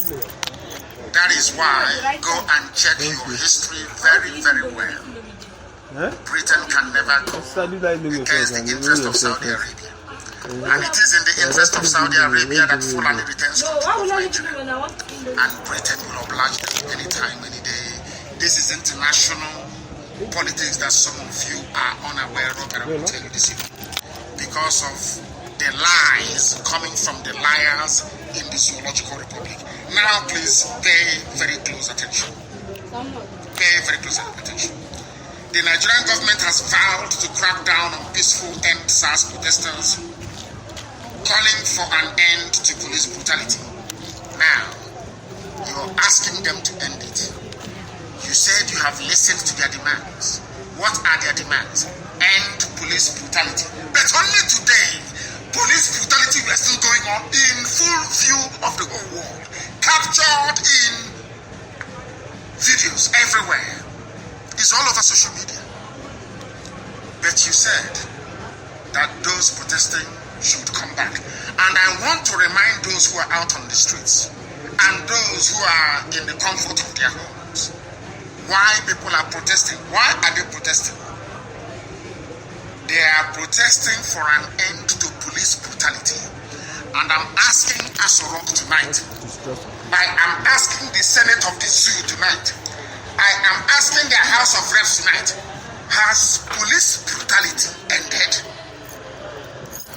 That is why go and check your history very, very well. Britain can never go against the interest of Saudi Arabia. And it is in the interest of Saudi Arabia that Fulani retains control of Nigeria. And Britain will oblige them anytime, any day. This is international politics that some of you are unaware of, but I will tell you this evening. Because of the lies coming from the liars in the Zoological Republic. Now please pay very close attention. Pay very close attention. The Nigerian government has vowed to crack down on peaceful end SARS protesters, calling for an end to police brutality. Now, you're asking them to end it. You said you have listened to their demands. What are their demands? End police brutality. But only today, police brutality was still going on in full view of the whole world. Captured in videos everywhere. It's all over social media. But you said that those protesting should come back. And I want to remind those who are out on the streets and those who are in the comfort of their homes why people are protesting. Why are they protesting? They are protesting for an end to police brutality. And I'm asking Asorok tonight. I am asking the Senate of the Zoo tonight. I am asking the House of Reps tonight. Has police brutality ended?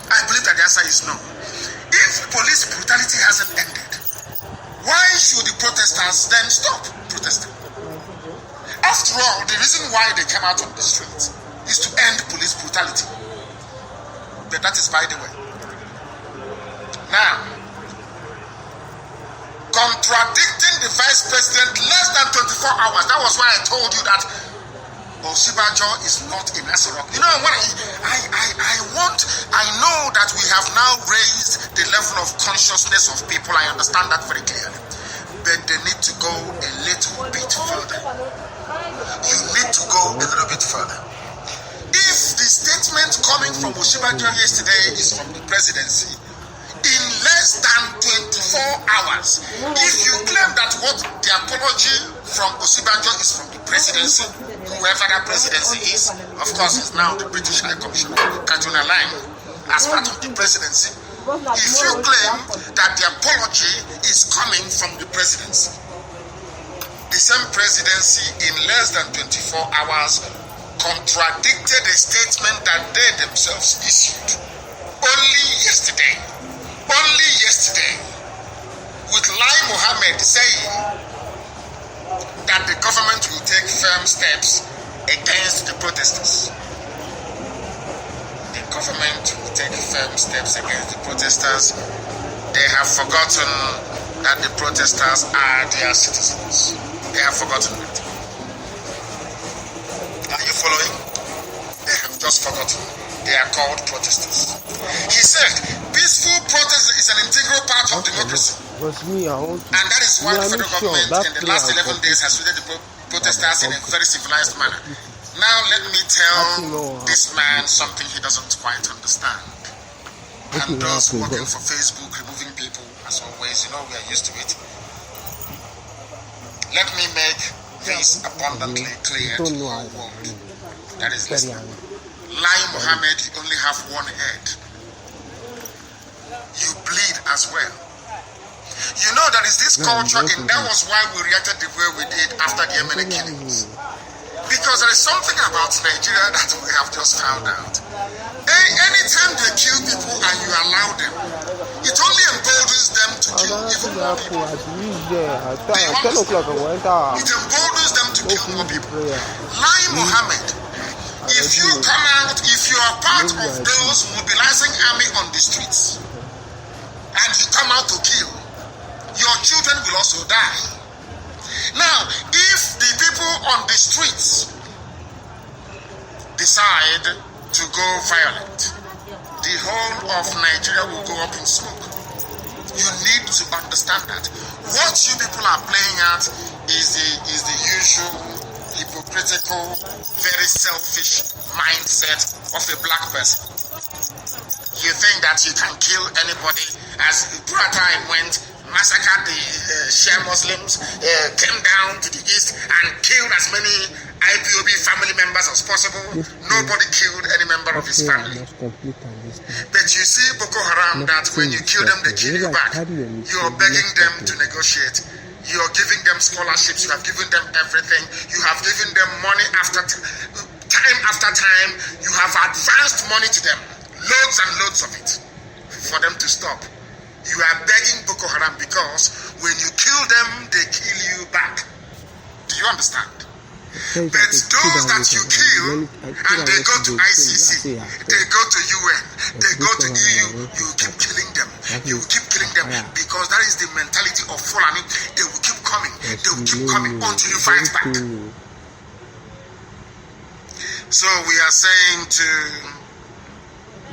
I believe that the answer is no. If police brutality hasn't ended, why should the protesters then stop protesting? After all, the reason why they came out on the streets is to end police brutality. But that is by the way. Now, contradicting the vice president less than 24 hours. That was why I told you that Osibajo is not in Asorok. You know what? I know that we have now raised the level of consciousness of people. I understand that very clearly. But they need to go a little bit further. You need to go a little bit further. If the statement coming from Osibajo yesterday is from the presidency, in less than 24 hours, if you claim that what the apology from Osibajo is from the presidency, whoever that presidency is, of course, is now the British High Commissioner, Katuna Line, as part of the presidency. If you claim that the apology is coming from the presidency, the same presidency in less than 24 hours contradicted a statement that they themselves issued only yesterday, with Lai Mohammed saying that the government will take firm steps against the protesters. The government will take firm steps against the protesters. They have forgotten that the protesters are their citizens. They have forgotten it. Are you following? They have just forgotten. They are called protesters. He said, peaceful protest is an integral part of democracy. And that is why the federal government in the last 11 days has treated the protesters in a very civilized manner. Now let me tell this man something he doesn't quite understand. And those working for Facebook, removing people, as always, you know, we are used to it. Let me make this abundantly clear to the whole world that is listening. Lai Mohammed, you only have one head. You bleed as well. You know there is this culture, and that was why we reacted the way we did after the Yemeni killings. Because there is something about Nigeria that we have just found out. Anytime they kill people and you allow them, it only emboldens them to kill even more people. It emboldens them to kill more people. Lai Mohammed, if you come out, if you are part of those mobilizing army on the streets, and you come out to kill, your children will also die. Now, if the people on the streets decide to go violent, the whole of Nigeria will go up in smoke. You need to understand that. What you people are playing at is the usual hypocritical, very selfish mindset of a black person. You think that you can kill anybody, as Buratai went massacred the Shia Muslims, came down to the east and killed as many IPOB family members as possible. Nobody killed any member of his family. But you see Boko Haram, that when you kill them, they kill you back. You're begging them to negotiate. You're giving them scholarships. You have given them everything. You have given them money time after time. You have advanced money to them. Loads and loads of it. For them to stop. You are begging Boko Haram because when you kill them, they kill you back. Do you understand? But those that you kill and they go to ICC, they go to UN, they go to EU, you keep killing them. You keep killing them because that is the mentality of Fulani. They will keep coming. They will keep coming until you fight back. So we are saying to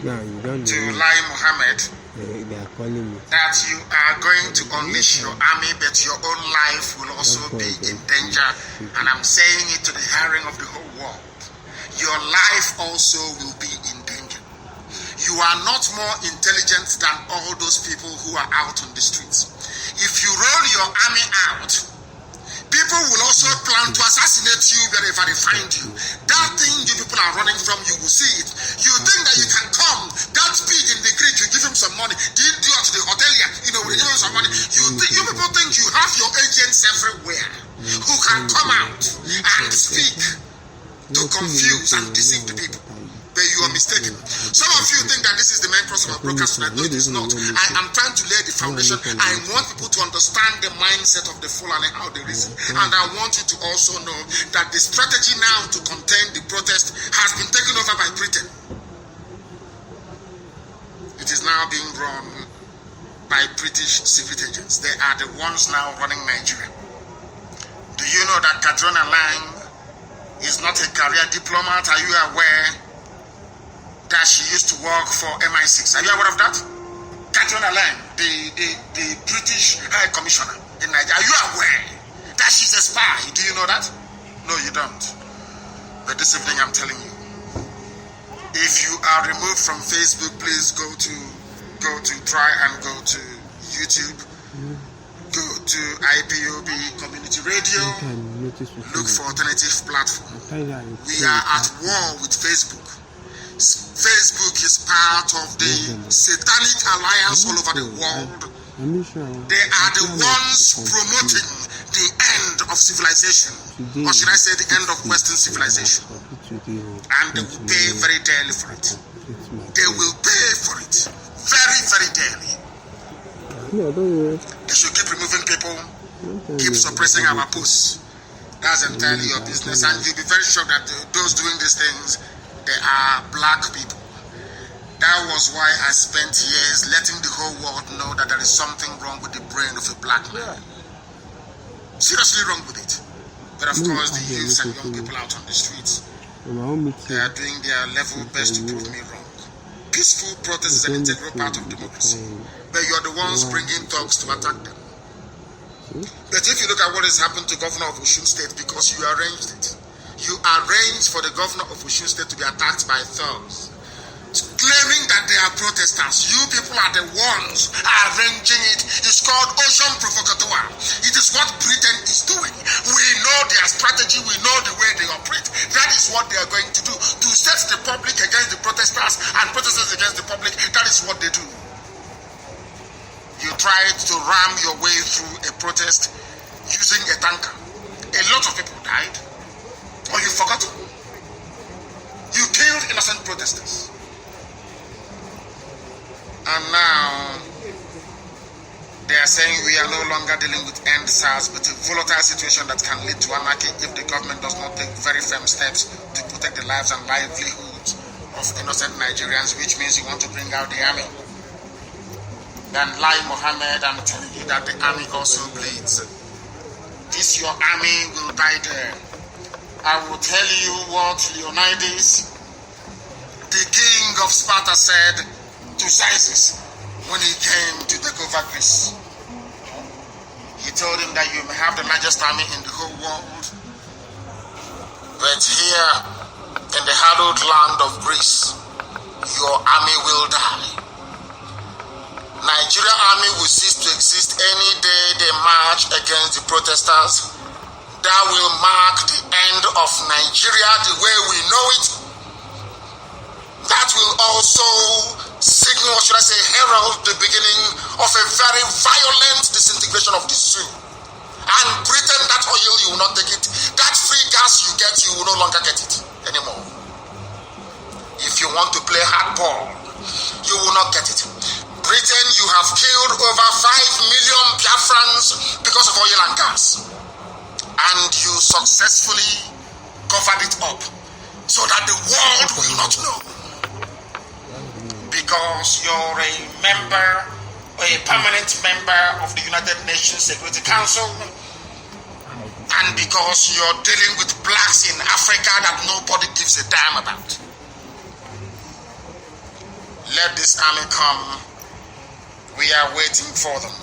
Lai Mohammed that you are going to unleash your army, but your own life will also be in danger. And I'm saying it to the hearing of the whole world. Your life also will be in danger. You are not more intelligent than all those people who are out on the streets. If you roll your army out, people will also plan to assassinate you wherever they find you. That thing you people are running from, you will see it. You think that you can come, that pig in the creek, you give him some money, the idiot, the hotelier, we give him some money. You people think you have your agents everywhere who can come out and speak to confuse and deceive the people. But you are mistaken. Some of you think that this is the main cross of our broadcast tonight. No, it is not. I am trying to lay the foundation. I want people to understand the mindset of the Fulani, how they reason. And I want you to also know that the strategy now to contain the protest has been taken over by Britain. It is now being run by British secret agents. They are the ones now running Nigeria. Do you know that Katrina Lang is not a career diplomat? Are you aware that she used to work for MI6? Are you aware of that? Katrina Lang, the British High Commissioner in Nigeria. Are you aware that she's a spy? Do you know that? No, you don't. But this evening I'm telling you. If you are removed from Facebook, please go to YouTube. Go to IPOB Community Radio. Look for alternative platform. We are at war with Facebook. Facebook is part of the satanic alliance all over the world. They are the ones promoting the end of civilization, or should I say the end of Western civilization. And they will pay very dearly for it. They will pay for it very, very dearly. They should keep removing people, keep suppressing our posts. That's entirely your business, and you'll be very sure that those doing these things, they are black people. That was why I spent years letting the whole world know that there is something wrong with the brain of a black man. Seriously wrong with it. But of course, the youths and young people out on the streets, they are doing their level best to prove me wrong. Peaceful protest is an integral part of democracy. But you're the ones bringing thugs to attack them. But if you look at what has happened to Governor of Osun State, because you arranged it. You arranged for the Governor of Osun State to be attacked by thugs, claiming that they are protesters. You people are the ones arranging it. It's called Ocean Provocateur. It is what Britain is doing. We know their strategy. We know the way they operate. That is what they are going to do. To set the public against the protesters and protesters against the public. That is what they do. You tried to ram your way through a protest using a tanker. A lot of people died. Or you forgot? You killed innocent protesters. And now they are saying we are no longer dealing with end SARS, but a volatile situation that can lead to anarchy if the government does not take very firm steps to protect the lives and livelihoods of innocent Nigerians, which means you want to bring out the army. Then Lai Mohammed, I'm telling you that the army also bleeds. This your army will die there. I will tell you what Leonidas, the king of Sparta, said to Xerxes when he came to take over Greece. He told him that you may have the largest army in the whole world, but here in the hallowed land of Greece, your army will die. Nigerian army will cease to exist any day they march against the protesters. That will mark the end of Nigeria the way we know it. That will also signal, should I say, herald the beginning of a very violent disintegration of the Sioux. And Britain, that oil, you will not take it. That free gas you get, you will no longer get it anymore. If you want to play hardball, you will not get it. Britain, you have killed over 5 million Biafrans because of oil and gas. And you successfully covered it up so that the world will not know. Because you're a member, a permanent member of the United Nations Security Council, and because you're dealing with blacks in Africa that nobody gives a damn about. Let this army come. We are waiting for them.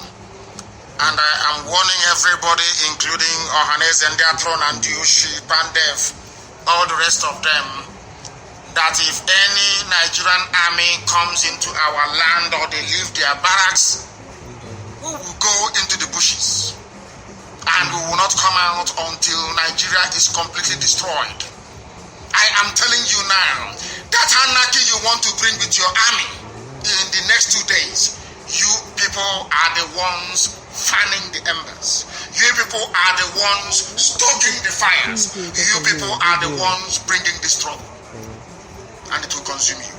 And I am warning everybody, including Ohanes and Diatron and Diushi, Bandev, all the rest of them, that if any Nigerian army comes into our land or they leave their barracks, we will go into the bushes. And we will not come out until Nigeria is completely destroyed. I am telling you now, that anarchy you want to bring with your army in the next 2 days, you people are the ones fanning the embers. You people are the ones stoking the fires. You people are the ones bringing this trouble. And it will consume you.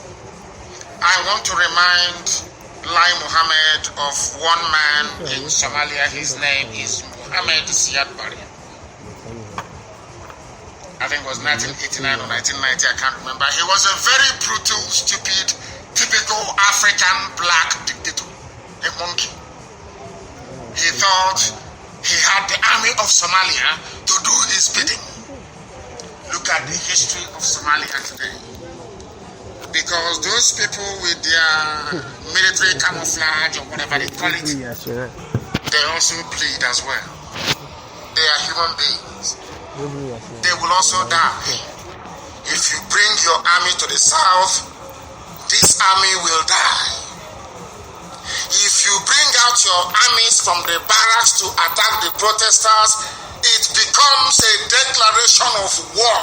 I want to remind Lai Mohammed of one man in Somalia. His name is Mohammed Siad Barre. I think it was 1989 or 1990, I can't remember. He was a very brutal, stupid, typical African black dictator. A monkey. He thought he had the army of Somalia to do his bidding. Look at the history of Somalia today. Because those people with their military camouflage or whatever they call it, they also bleed as well. They are human beings. They will also die. If you bring your army to the south, this army will die. If you bring out your armies from the barracks to attack the protesters, it becomes a declaration of war.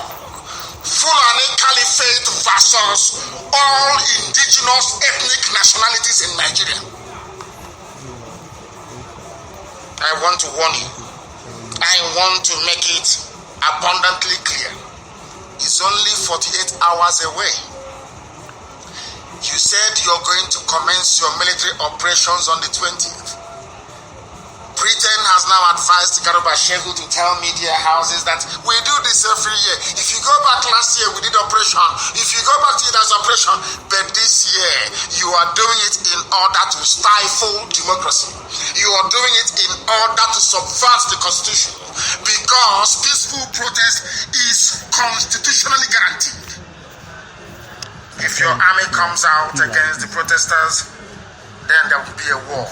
Fulani Caliphate versus all indigenous ethnic nationalities in Nigeria. I want to warn you. I want to make it abundantly clear. It's only 48 hours away. You said you're going to commence your military operations on the 20th. Britain has now advised Garuba Shehu to tell media houses that we do this every year. If you go back last year, we did operation. If you go back to it as operation, but this year, you are doing it in order to stifle democracy. You are doing it in order to subvert the constitution, because peaceful protest is constitutionally guaranteed. If your army comes out against the protesters, then there will be a war.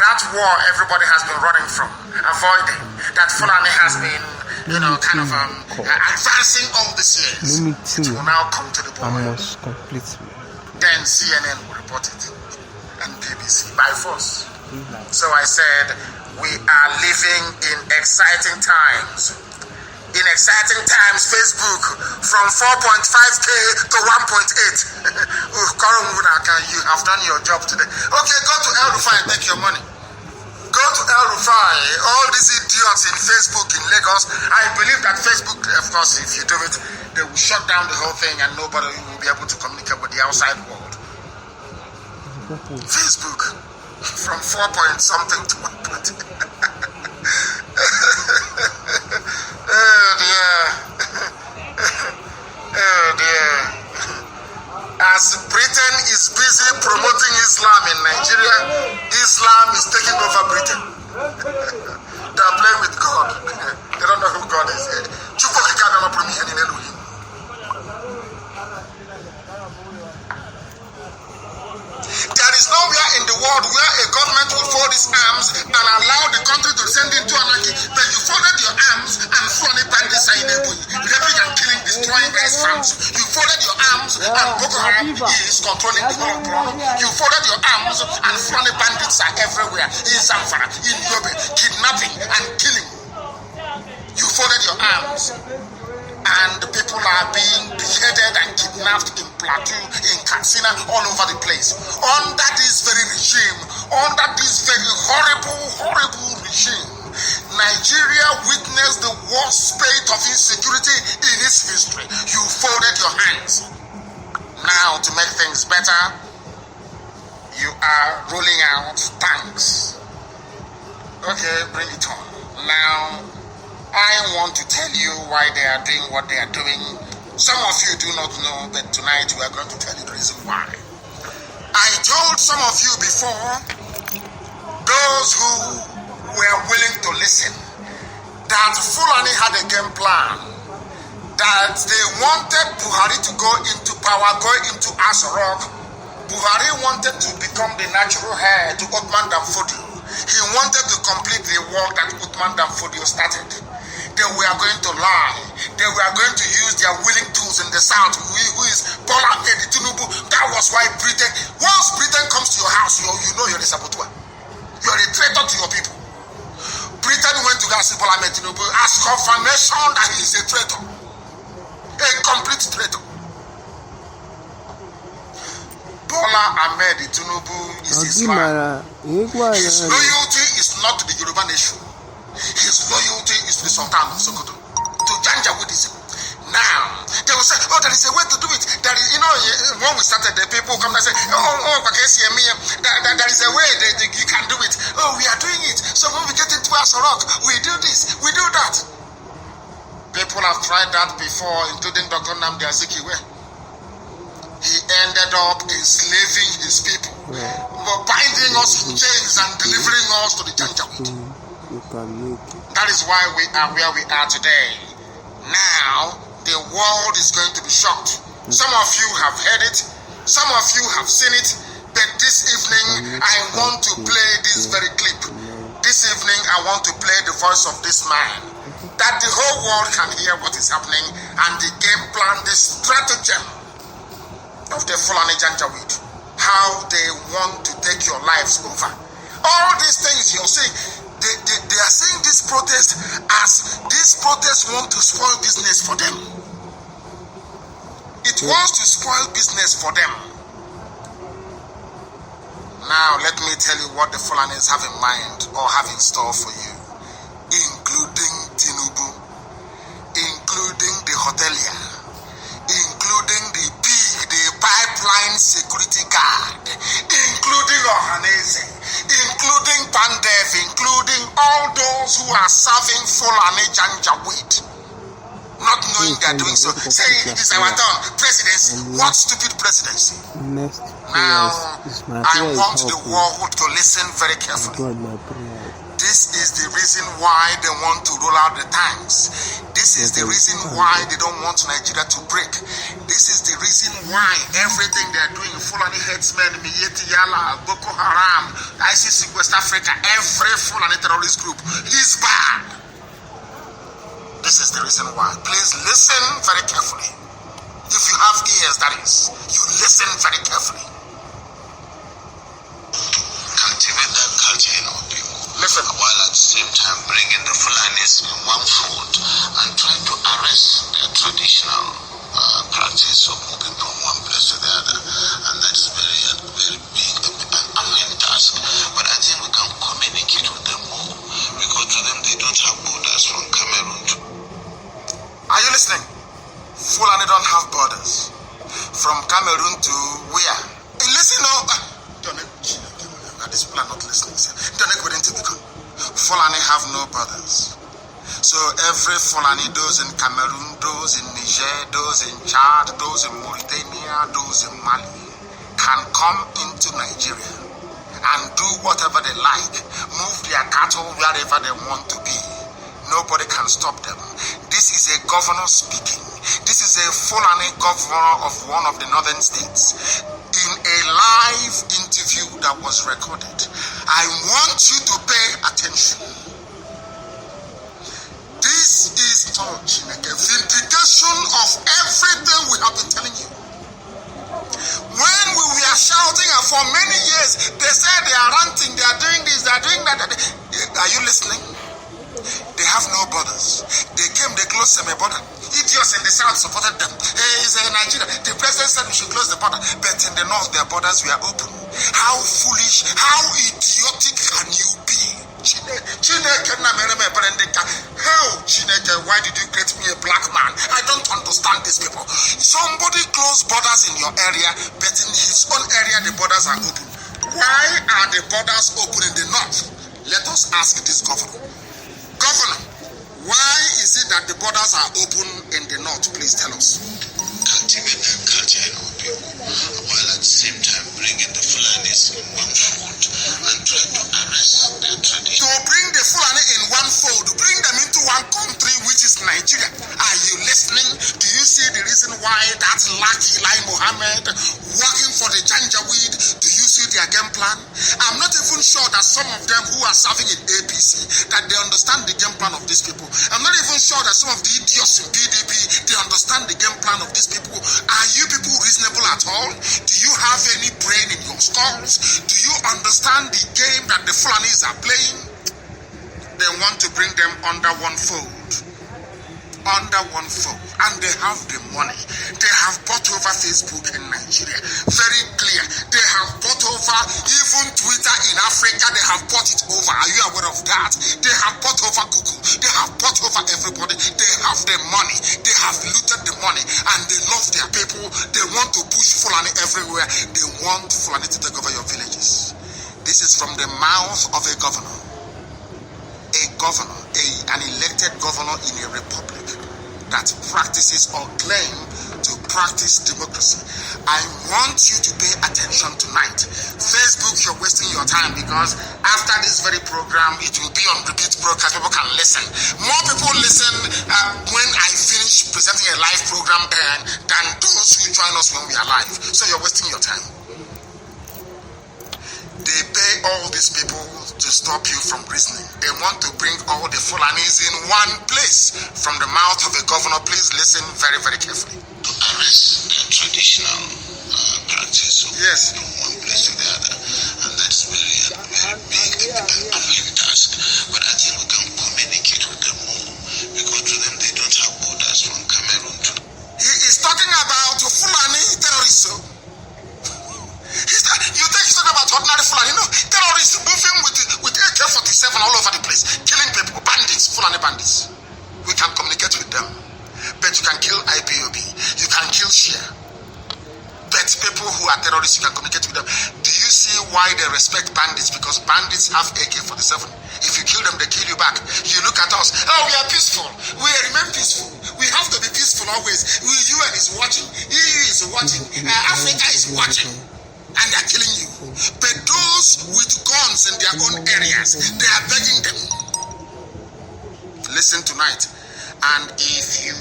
That war everybody has been running from, avoiding. That Fulani has been, advancing all these years. It will now come to the boil. Then CNN will report it, and BBC by force. So I said, we are living in exciting times. In exciting times, Facebook from 4.5K to 1.8. You have done your job today. Okay, go to El Rufai and take your money. Go to El Rufai. All these idiots in Facebook in Lagos. I believe that Facebook, of course, if you do it, they will shut down the whole thing and nobody will be able to communicate with the outside world. Facebook from 4 point something to 1.8. Oh dear. As Britain is busy promoting Islam in Nigeria, Islam is taking over Britain. They are playing with God. They don't know who God is. There is nowhere in the world where a government will fold its arms and allow the country to send into anarchy, but you folded your arms and Fulani bandits are in Ebony, raping and killing these destroying rice farms. You folded your arms and Boko Haram is controlling the whole block. You folded your arms and Fulani bandits are everywhere. In Zamfara, in Yobe, kidnapping and killing. You folded your arms. And people are being beheaded and kidnapped in Plateau, in Katsina, all over the place. Under this very regime, under this very horrible regime, Nigeria witnessed the worst spate of insecurity in its history. You folded your hands. Now, to make things better, you are rolling out tanks. Okay, bring it on. Now, I want to tell you why they are doing what they are doing. Some of you do not know, but tonight we are going to tell you the reason why. I told some of you before, those who were willing to listen, that Fulani had a game plan, that they wanted Buhari to go into power, go into Asorok. Buhari wanted to become the natural heir to Othman Dan Fodio. He wanted to complete the work that Othman Dan Fodio started. They were going to lie. They were going to use their willing tools in the south, who is Bola Ahmed Tinubu. That was why Britain, once Britain comes to your house, you know you're a saboteur. You're a traitor to your people. Britain went to see Bola Ahmed Tinubu as confirmation that he is a traitor. A complete traitor. Bola Ahmed Tinubu is Islam. His loyalty is not to the Yoruba nation. His loyalty is to the Sultan of Sokoto, to Janjaweedism. Now, they will say, oh, there is a way to do it. There is, when we started, the people come and say, there is a way that you can do it. Oh, we are doing it. So when we get into Asorok, we do this, we do that. People have tried that before, including Dr. Nnamdi Azikiwe. He ended up enslaving his people, binding us in chains and delivering us to the Janjaweed. That is why we are where we are today. Now, the world is going to be shocked. Some of you have heard it, some of you have seen it, but this evening I want to play this very clip. This evening I want to play the voice of this man, that the whole world can hear what is happening and the game plan, the stratagem of the Fulani Janjaweed, how they want to take your lives over. All these things you're seeing, they are saying this protest as this protest want to spoil business for them. It wants to spoil business for them. Now let me tell you what the Fulanis have in mind or have in store for you, including Tinubu, including the hotelier, including the pig, the pipeline security guard, including Ohanese, including Pandev, including all those who are serving Fulani Janjaweed, not knowing they are doing so, saying it is our turn. Presidency, what stupid presidency? Now, I want the world to listen very carefully. This is the reason why they want to roll out the tanks. This is the reason why they don't want Nigeria to break. This is the reason why everything they are doing, Fulani headsmen, Miyetti Yala, Boko Haram, ISIS in West Africa, every Fulani terrorist group is bad. This is the reason why. Please listen very carefully. If you have ears, that is, you listen very carefully. Cultivate that culture in our people. Listen. While at the same time bringing the Fulanis in one fold and trying to arrest their traditional practice of moving from one place to the other. And that is very big, a main task. But I think we can communicate with them more, because to them they don't have borders from Cameroon to... Are you listening? Fulani don't have borders. From Cameroon to where? Hey, listen now. These people are not listening. Fulani have no borders. So every Fulani, those in Cameroon, those in Niger, those in Chad, those in Mauritania, those in Mali, can come into Nigeria and do whatever they like, move their cattle wherever they want to be. Nobody can stop them. This is a governor speaking. This is a Fulani governor of one of the northern states in a live interview that was recorded. I want you to pay attention. This is Vindication of everything we have been telling you. When we were shouting, and for many years, they said they are ranting, they are doing this, they are doing that. Are you listening? They have no borders. They came, they closed semi-border. Idiots in the south supported them. It's Nigeria. The president said we should close the border. But in the north, their borders were open. How foolish, how idiotic can you be? Why did you create me a black man? I don't understand these people. Somebody closed borders in your area, but in his own area, the borders are open. Why are the borders open in the north? Let us ask this governor. Governor, why is it that the borders are open in the north? Please tell us. Cultivate their culture in our people, while at the same time bringing the Fulanis in one fold and trying to arrest their tradition. To bring the Fulani in one fold, bring them into one country, which is Nigeria. Are you listening? Do you see the reason why that Lucky Lai Mohammed working for the Janjaweed? Do you see their game plan? I'm not even sure that some of them who are serving in APC, that they understand the game plan of these people. I'm not even sure that some of the idiots in PDP, they understand the game plan of these people. Are you people reasonable at all? Do you have any brain in your skulls? Do you understand the game that the Fulanis are playing? They want to bring them under one fold. Under one fold. And they have the money. They have bought over Facebook in Nigeria. Very clear. They have bought over even Twitter in Africa. They have bought it over. Are you aware of that? They have bought over Google. They have bought over everybody. They have the money. They have looted the money. And they love their people. They want to push Fulani everywhere. They want Fulani to take over your villages. This is from the mouth of a governor. A governor, an elected governor in a republic that practices or claim to practice democracy. I want you to pay attention tonight. Facebook, you're wasting your time, because after this very program, it will be on repeat broadcast. People can listen. More people listen when I finish presenting a live program than those who join us when we are live. So you're wasting your time. They pay all these people to stop you from reasoning. They want to bring all the Fulanis in one place. From the mouth of a governor, please listen very, very carefully. To arrest their traditional practice from one place to the other. And that's very big and humbling task. But I think we can communicate with them more, because to them they don't have borders from Cameroon to... He is talking about Fulani terrorists. You think he's talking about ordinary Fulani? No, terrorists moving with AK-47 all over the place, killing people, bandits, Fulani bandits. We can communicate with them. But you can kill IPOB, you can kill Shia. But people who are terrorists, you can communicate with them. Do you see why they respect bandits? Because bandits have AK-47. If you kill them, they kill you back. You look at us, oh, we are peaceful. We remain peaceful. We have to be peaceful always. UN is watching, EU is watching, Africa is watching. And they are killing you. But those with guns in their own areas, they are begging them. Listen tonight. And if you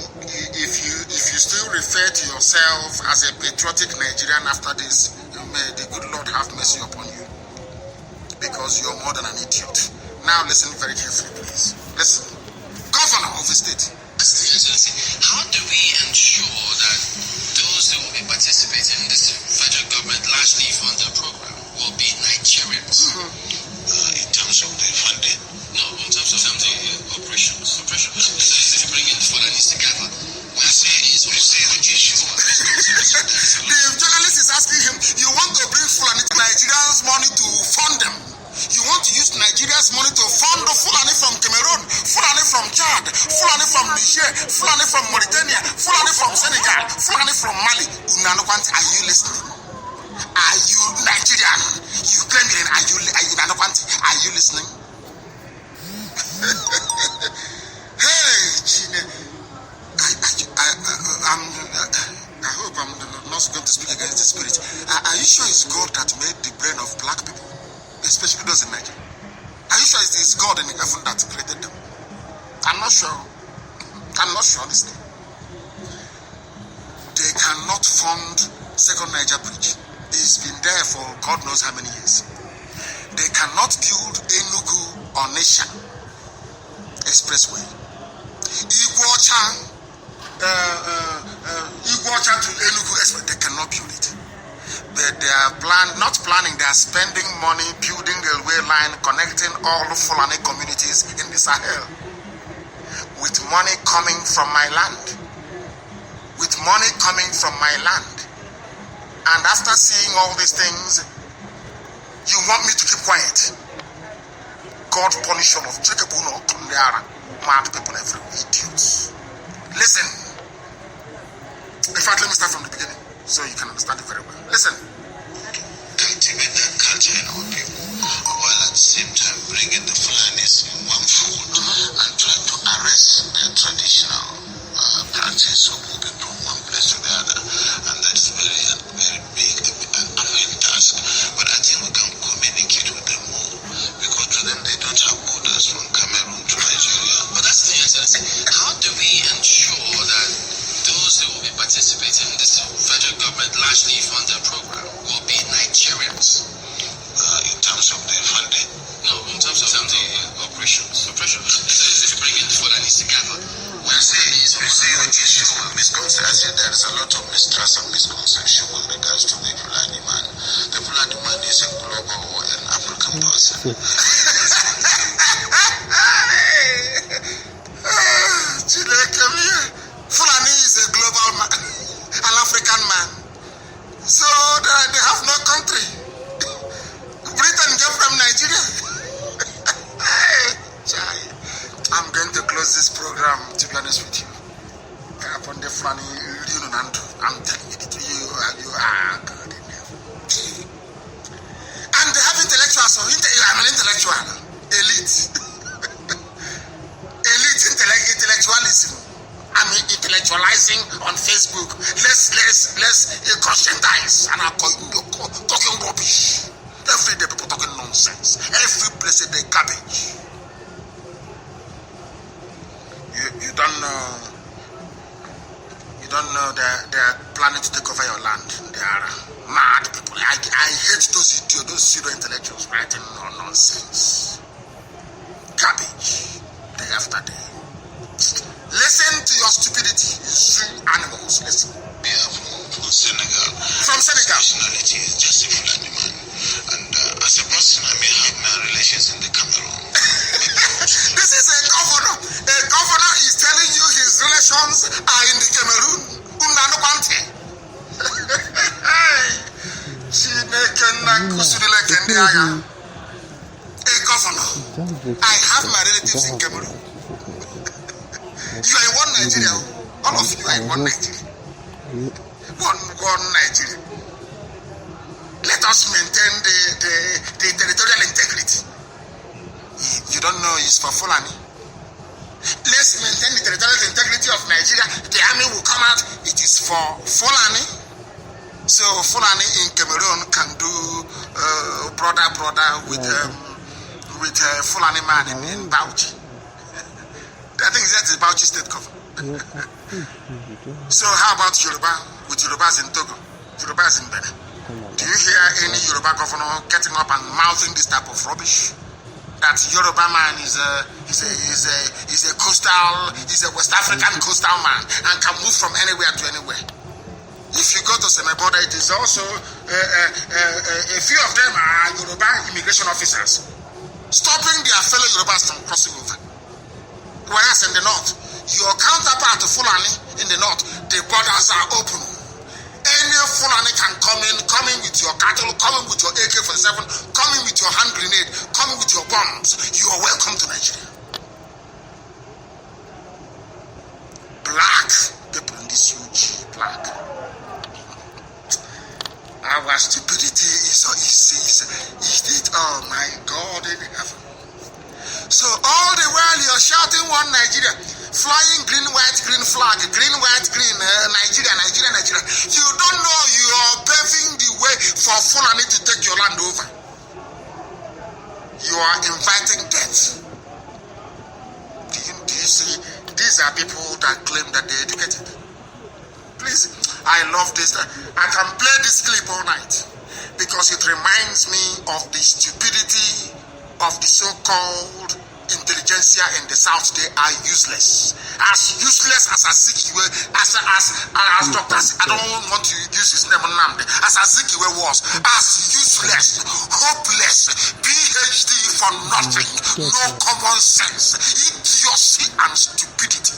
still refer to yourself as a patriotic Nigerian after this, may the good Lord have mercy upon you. Because you're more than an idiot. Now listen very carefully, please. Listen. Governor of the state. How do we ensure that those who will be participating in this federal government largely funded program will be Nigerians? In terms of the funding? No, in terms of the operations. So bringing the Fulanis together. When I say is, we say the issue. The journalist is asking him, you want to bring Fulani to Nigerians' money to fund them? You want to use Nigeria's money to fund the Fulani from Cameroon, Fulani from Chad, Fulani from Niger, Fulani from Mauritania, Fulani from Senegal, Fulani from Mali. Are you listening? Are you Nigerian? You claim it. Are you listening? Hey, Chine. I hope I'm not going to speak against the spirit. Are you sure it's God that made the brain of black people? Especially those in Nigeria. Are you sure it's God in heaven that created them? I'm not sure. Honestly. They cannot fund Second Niger Bridge. It's been there for God knows how many years. They cannot build Enugu or Nation Expressway. Iguacha to Enugu Express, they cannot build it. They are not planning, they are spending money building a railway line connecting all Fulani communities in the Sahel. With money coming from my land. With money coming from my land. And after seeing all these things, you want me to keep quiet. God punish all of Chikebuno, Kundiara, mad people everywhere, idiots. Listen. In fact, let me start from the beginning so you can understand it very well. Listen. Cultivate that culture in our people, while at the same time bringing the Fulanis in one fold and try to arrest their traditional practice of moving from one place to the other. And that's very big and annoying task. But I think we can communicate with them more, because to them they don't have borders from Cameroon to Nigeria. But that's the thing, Excellency. How do we ensure that those who will be participating in this federal government largely funded program will be Nigerians in terms of the funding? No, in terms of the operations. It's bringing the Fulanis together. We see misconception. There is a lot of mistrust and misconception with regards to the Fulani man. The Fulani man is a global or an African person. Fulani is a global man, an African man. So they have no country. Britain came from Nigeria. I'm going to close this program, to be honest with you. Upon the Fulani, I'm telling you, you are good enough. And they have intellectuals, so I'm an intellectual. Elite. Elite intellectualism. I'm intellectualizing on Facebook. Let's conscientize. And I'm talking rubbish. Every day people talking nonsense. Every place they garbage. You don't know they're planning to take over your land. They are mad people. I hate those idiots, those pseudo intellectuals writing nonsense. Garbage. Day after day. Listen to your stupidity, zoo animals. Listen. Yeah, from Senegal. From Senegal. Nationality is just a Fulani man. And as a person, I may have my relations in the Cameroon. This is a governor. A governor is telling you his relations are in the Cameroon. A governor. I have my relatives in Cameroon. You are in one Nigeria. All of you are in one Nigeria. One Nigeria. Let us maintain the territorial integrity. You don't know it's for Fulani. Let's maintain the territorial integrity of Nigeria. The army will come out. It is for Fulani. So Fulani in Cameroon can do brother with Fulani man in Bauchi. I think that's the Bauchi state government. So how about Yoruba? With Yorubas in Togo, Yorubas in Benin. Do you hear any Yoruba governor getting up and mouthing this type of rubbish? That Yoruba man is a coastal, is a West African coastal man and can move from anywhere to anywhere. If you go to Semeboda, it is also a few of them are Yoruba immigration officers, stopping their fellow Yorubas from crossing over. Whereas in the north, your counterpart to Fulani in the north, the borders are open. Any Fulani can come in with your cattle, come in with your AK-47, come in with your hand grenade, come in with your bombs. You are welcome to Nigeria. Black people in this huge black. Our stupidity is oh my God in heaven. So all the while you're shouting one Nigeria, flying green, white, green flag, green, white, green, Nigeria. You don't know you are paving the way for Fulani to take your land over. You are inviting death. Do you see? These are people that claim that they're educated. Please, I love this. I can play this clip all night because it reminds me of the stupidity of the so-called intelligentsia in the south, they are useless. As useless as Azikiwe, as Dr. I don't want to use his name, as Azikiwe was, as useless, hopeless, PhD for nothing, no common sense, idiocy and stupidity.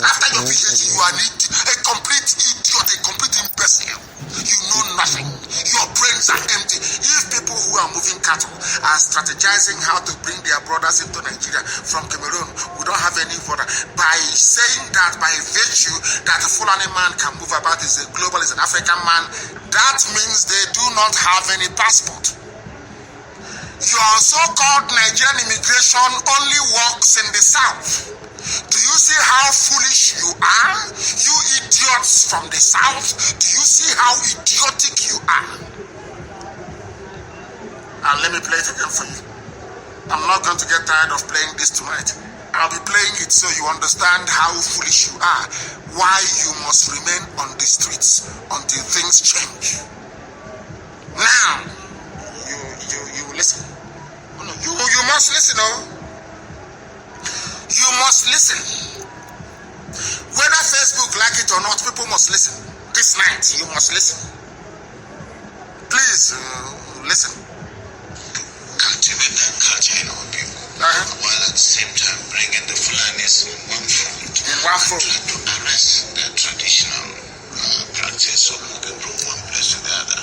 After your PhD, you are a complete idiot, a complete imbecile. You know nothing. Your brains are empty. If people who are moving cattle are strategizing how to bring their brothers into Nigeria from Cameroon, we don't have any border. By saying that, by virtue that a Fulani man can move about, is a global, is an African man, that means they do not have any passport. Your so-called Nigerian immigration only works in the south. Do you see how foolish you are? You idiots from the south. Do you see how idiotic you are? And let me play it again for you. I'm not going to get tired of playing this tonight. I'll be playing it so you understand how foolish you are. Why you must remain on the streets until things change. Now, you listen. You must listen, oh. You must listen. Whether Facebook like it or not, people must listen. This night, you must listen. Please, listen. Cultivate that culture in our people, while at the same time bringing the Fulanis in one front. In one front. To arrest the traditional practice so we can from one place to the other.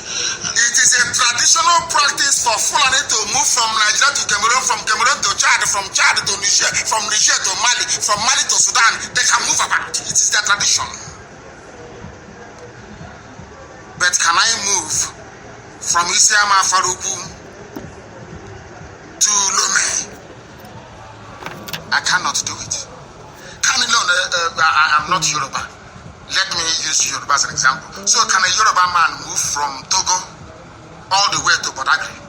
It is a traditional practice for Fulani to move from Nigeria to Cameroon, from Cameroon to Chad, from Chad to Niger, from Niger to Mali, from Mali to Sudan. They can move about. It is their tradition. But can I move from Isiama Faruku to Lome? I cannot do it. I'm not Yoruba. Let me use Yoruba as an example. So can a Yoruba man move from Togo all the way to Badagry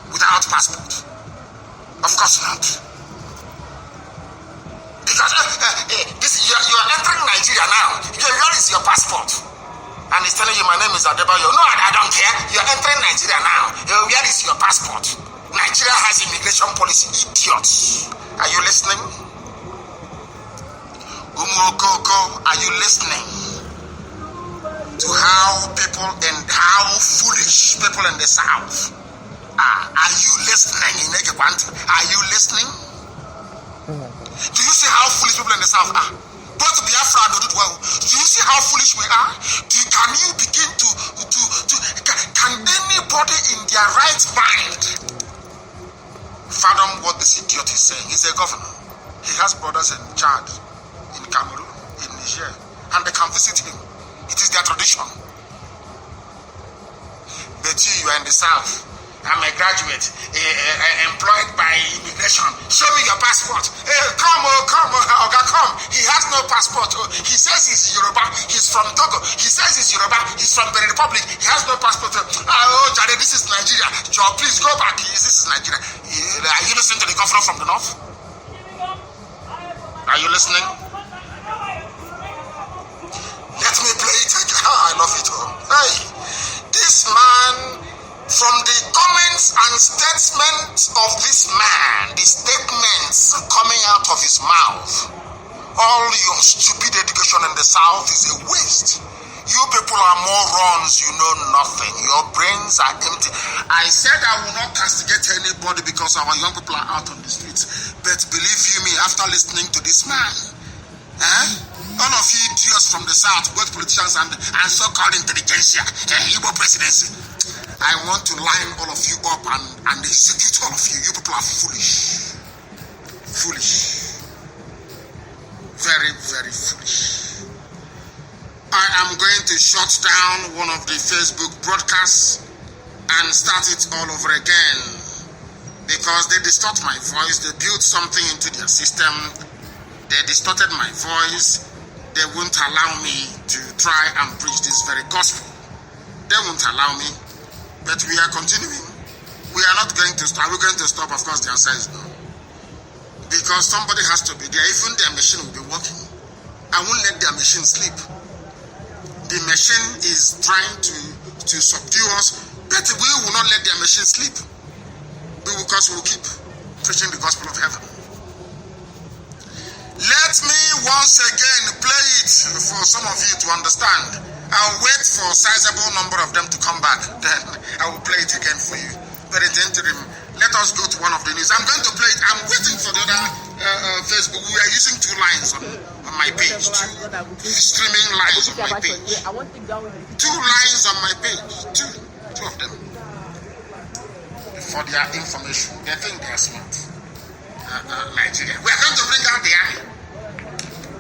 without passport? Of course not. Because you are entering Nigeria now. Where is your passport? And he's telling you my name is Adebayo. No, I don't care. You are entering Nigeria now. Where is your passport? Nigeria has immigration policy. Idiots. Are you listening? Umokoko, are you listening to how people and how foolish people in the south are? Are you listening? Are you listening? Do you see how foolish people in the south are? But Biafra do it well. Do you see how foolish we are? Can you begin to can anybody in their right mind fathom what this idiot is saying? He's a governor. He has brothers in Chad, in Cameroon, in Niger, and they can visit him. It is their tradition. But you are in the south. I'm a graduate, employed by immigration. Show me your passport. Come, Oga, come. He has no passport. He says he's Yoruba. He's from Togo. He says he's Yoruba. He's from the Republic. He has no passport. Jare, this is Nigeria. Joe, please go back. This is Nigeria. Are you listening to the governor from the north? Are you listening? Let me play it again. I love it. Hey, this man, from the comments and statements of this man, the statements coming out of his mouth, all your stupid education in the south is a waste. You people are morons, you know nothing. Your brains are empty. I said I will not castigate anybody because our young people are out on the streets. But believe you me, after listening to this man, all of you idiots from the south, both politicians and so-called intelligentsia, Igbo presidency, I want to line all of you up and execute all of you. You people are foolish. Foolish. Very, very foolish. I am going to shut down one of the Facebook broadcasts and start it all over again because they distort my voice. They built something into their system. They distorted my voice. They won't allow me to try and preach this very gospel. They won't allow me. But we are continuing. We are not going to stop. Are we going to stop? Of course, the answer is no. Because somebody has to be there. Even their machine will be working. I won't let their machine sleep. The machine is trying to subdue us, but we will not let their machine sleep. Because we will keep. preaching the gospel of heaven. Let me once again play it for some of you to understand. I'll wait for a sizable number of them to come back. Then I will play it again for you. But in the interim, let us go to one of the news. I'm going to play it. I'm waiting for the other Facebook. We are using 2 lines on my page. 2 streaming lines on my page. 2 lines on my page. Two of them. For their information. They think they are smart. Nigeria. We are going to bring out the army.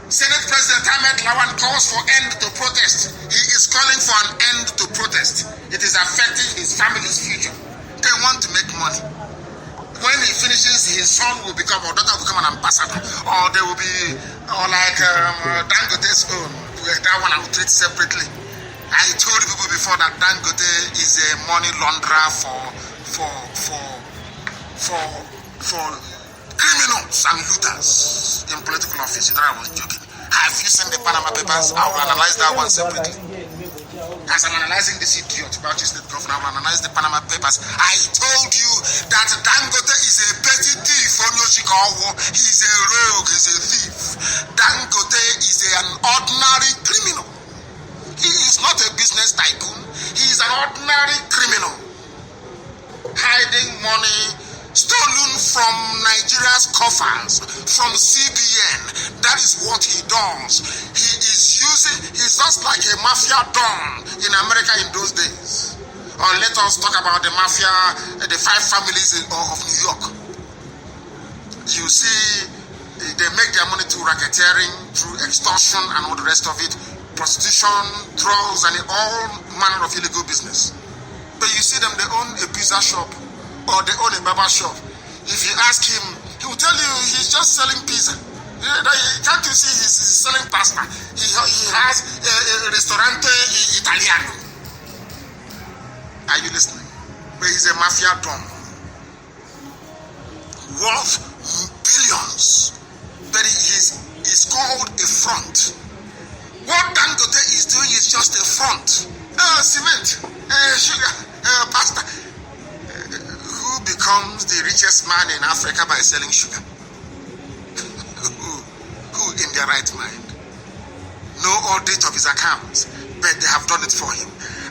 Senate President Ahmed Lawan calls for end to protest. He is calling for an end to protest. It is affecting his family's future. They want to make money. When he finishes, his son will become, or daughter will become an ambassador, or they will be, or like Dangote's own. That one I will treat separately. I told people before that Dangote is a money launderer for criminals and looters in political office. That I was joking. Have you seen the Panama Papers? I will analyze that one separately. As I'm analyzing this idiot, Bauchi State Governor, I will analyze the Panama Papers. I told you that Dangote is a petty thief. He is a rogue, he is a thief. Dangote is an ordinary criminal. He is not a business tycoon. He is an ordinary criminal. Hiding money stolen from Nigeria's coffers, from CBN. That is what he does. He's just like a mafia don in America in those days. Or let us talk about the mafia, the 5 families of New York. You see, they make their money through racketeering, through extortion and all the rest of it, prostitution, drugs, and all manner of illegal business. But you see them, they own a pizza shop, or they own a barber shop. If you ask him, he will tell you he's just selling pizza. Can't you see he's selling pasta? He has a ristorante Italiano. Are you listening? But he's a mafia don. Worth billions. But he's called a front. What Dangote is doing is just a front. Cement, sugar, pasta. Who becomes the richest man in Africa by selling sugar? Who in their right mind? No audit of his accounts, but they have done it for him.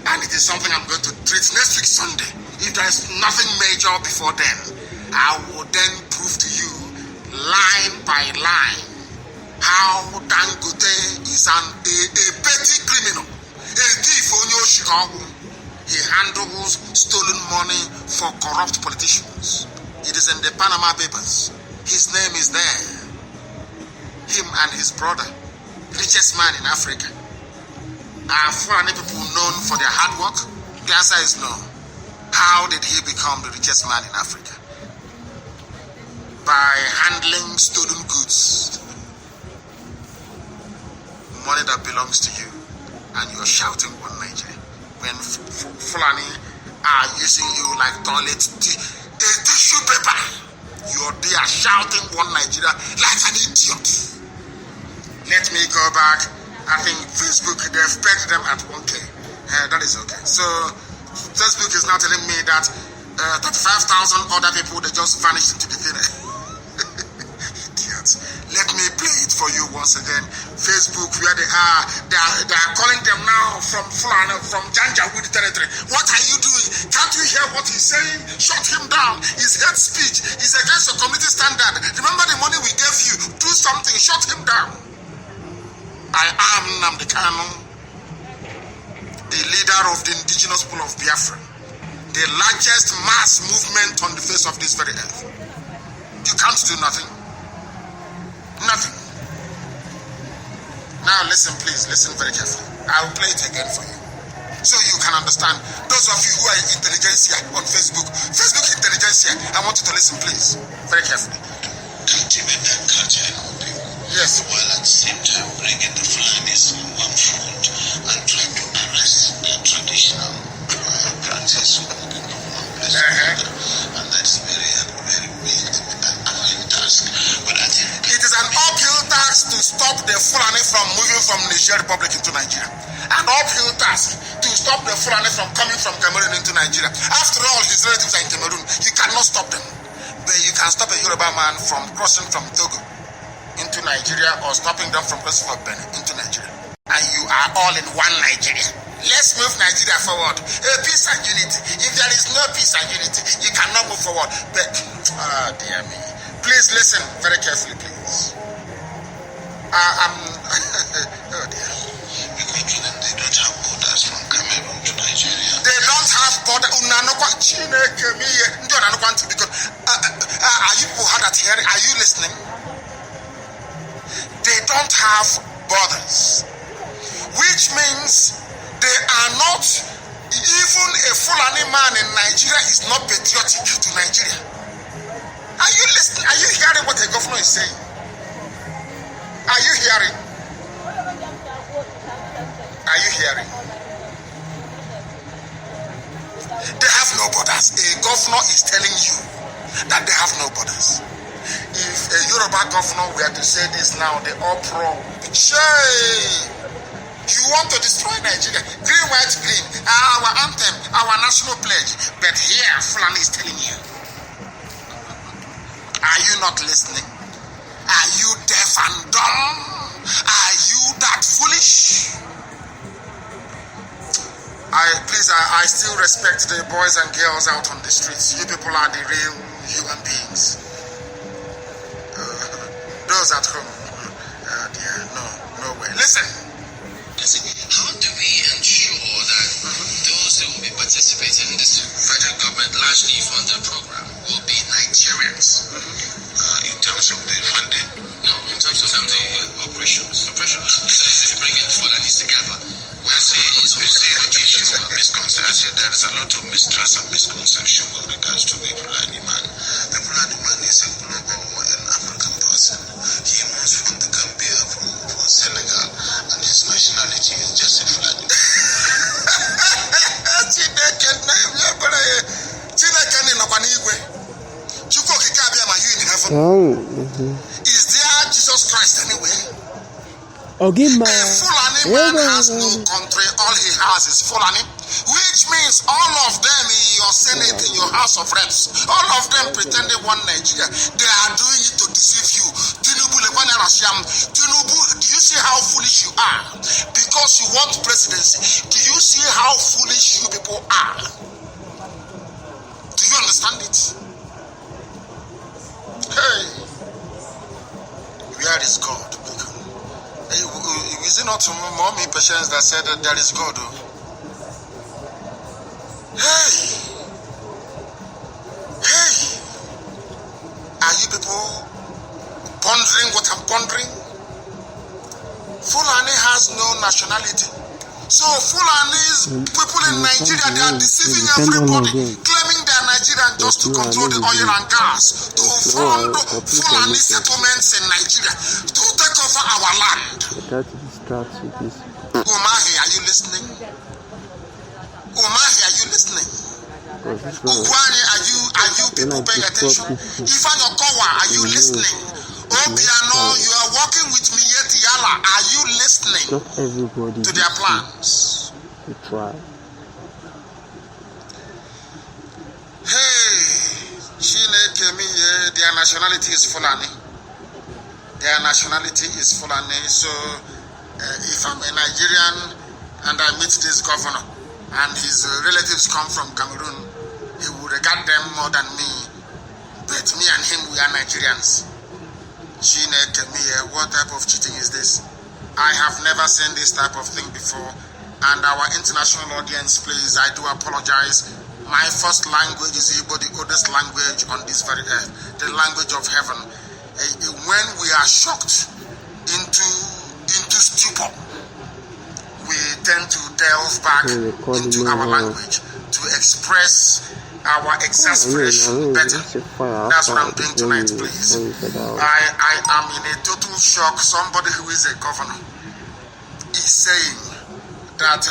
And it is something I'm going to treat next week Sunday. If there is nothing major before then, I will then prove to you line by line how Dangote is a petty criminal, a thief on your Chicago. He handles stolen money for corrupt politicians. It is in the Panama Papers. His name is there. Him and his brother, richest man in Africa. Are foreign people known for their hard work? The answer is no. How did he become the richest man in Africa? By handling stolen goods. Money that belongs to you, and you're shouting one Nigeria. When Fulani are using you like toilet tissue paper, you're there shouting one Nigeria like an idiot. Let me go back. I think Facebook, they've pegged them at 1K. That is okay. So Facebook is now telling me that 35,000 other people, they just vanished into the thin air. Idiots. Let me play it for you once again. Facebook, where they are calling them now from Fulani, from Janjaweed territory. What are you doing? Can't you hear what he's saying? Shut him down. His hate speech is against the community standard. Remember the money we gave you. Do something. Shut him down. I am Nnamdi Kanu, the leader of the indigenous people of Biafra, the largest mass movement on the face of this very earth. You can't do nothing. Nothing. Now listen, please, listen very carefully. I will play it again for you, so you can understand. Those of you who are intelligentsia on Facebook intelligentsia, I want you to listen, please, very carefully. Cultivate that culture in our people. Yes. While at the same time bringing the Fulanis on one front and trying to arrest their traditional practice working from one place to another. And that's very annoying task. But I think it is an uphill task to stop the Fulani from moving from Niger Republic into Nigeria. An uphill task to stop the Fulani from coming from Cameroon into Nigeria. After all, his relatives are in Cameroon. You cannot stop them. But you can stop a Yoruba man from crossing from Togo into Nigeria or stopping them from crossing from Benin into Nigeria. And you are all in one Nigeria. Let's move Nigeria forward. Peace and unity. If there is no peace and unity, you cannot move forward. But, dear me. Please listen very carefully, please. Oh dear. They don't have borders from Cameroon to Nigeria. They don't have borders. Are you people hard at hearing? Are you listening? They don't have borders, which means they are not. Even a Fulani man in Nigeria is not patriotic to Nigeria. Are you listening? Are you hearing what the governor is saying? Are you hearing? Are you hearing? They have no borders. A governor is telling you that they have no borders. If a Yoruba governor were to say this now, they all proud. You want to destroy Nigeria. Green, white, green. Our anthem, our national pledge. But here, Fulani is telling you. Are you not listening? Are you deaf and dumb? Are you that foolish? I still respect the boys and girls out on the streets. You people are the real human beings. Those at home, dear, no way. Listen, how do we ensure that those who will be participating in this federal government largely funded program will be Nigerians? In terms of the funding? No, in terms of the operations. So you bring in Fulanis together. We say the issue of misconception. There is a lot of mistrust and misconception with regards to the Fulani man. The Fulani man is a global and African person. He moves from the Gambia, from Senegal, and his nationality is just a Fulani. Is there Jesus Christ anywhere? Okay, man. A Fulani man has no country. All he has is Fulani, which means all of them in your Senate, in your House of Reps, all of them pretending one Nigeria. They are doing it to deceive you. Tinubu, do you see how foolish you are? Because you want presidency. Do you see how foolish you people are? Do you understand it? Hey, where is God? Is it not mommy Patience that said that there is God? Hey, are you people pondering what I'm pondering? Fulani has no nationality. So Fulanis, people in Nigeria, they are deceiving everybody, claiming they are Nigerian just to control the oil and gas, to fund Fulani settlements in Nigeria, to take over our land. Umahi, are you listening? Umahi, are you listening? Ugwani, are you people paying attention? Ifan Okowa, are you listening? Obiano, you are working with me yet Yala, are you listening to their plans? Hey, their nationality is Fulani. Their nationality is Fulani. So if I'm a Nigerian and I meet this governor and his relatives come from Cameroon, he will regard them more than me. But me and him, we are Nigerians. What type of cheating is this? I have never seen this type of thing before. And our international audience, please, I do apologize. My first language is Igbo, the oldest language on this very earth, the language of heaven. When we are shocked into stupor, we tend to delve back into our language to express our exasperation better. That's what I'm doing tonight, please. I am in a total shock. Somebody who is a governor is saying that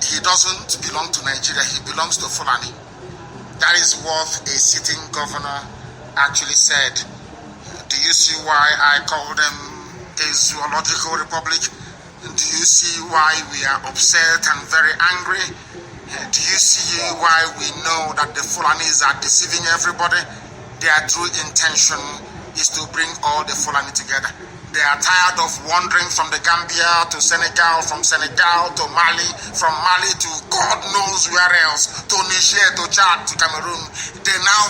he doesn't belong to Nigeria, he belongs to Fulani. That is what a sitting governor actually said. Do you see why I call them a zoological republic? Do you see why we are upset and very angry? Do you see why we know that the Fulanis are deceiving everybody? their true intention is to bring all the Fulani together. They are tired of wandering from the Gambia to Senegal, from Senegal to Mali, from Mali to God knows where else, to Niger, to Chad, to Cameroon. They now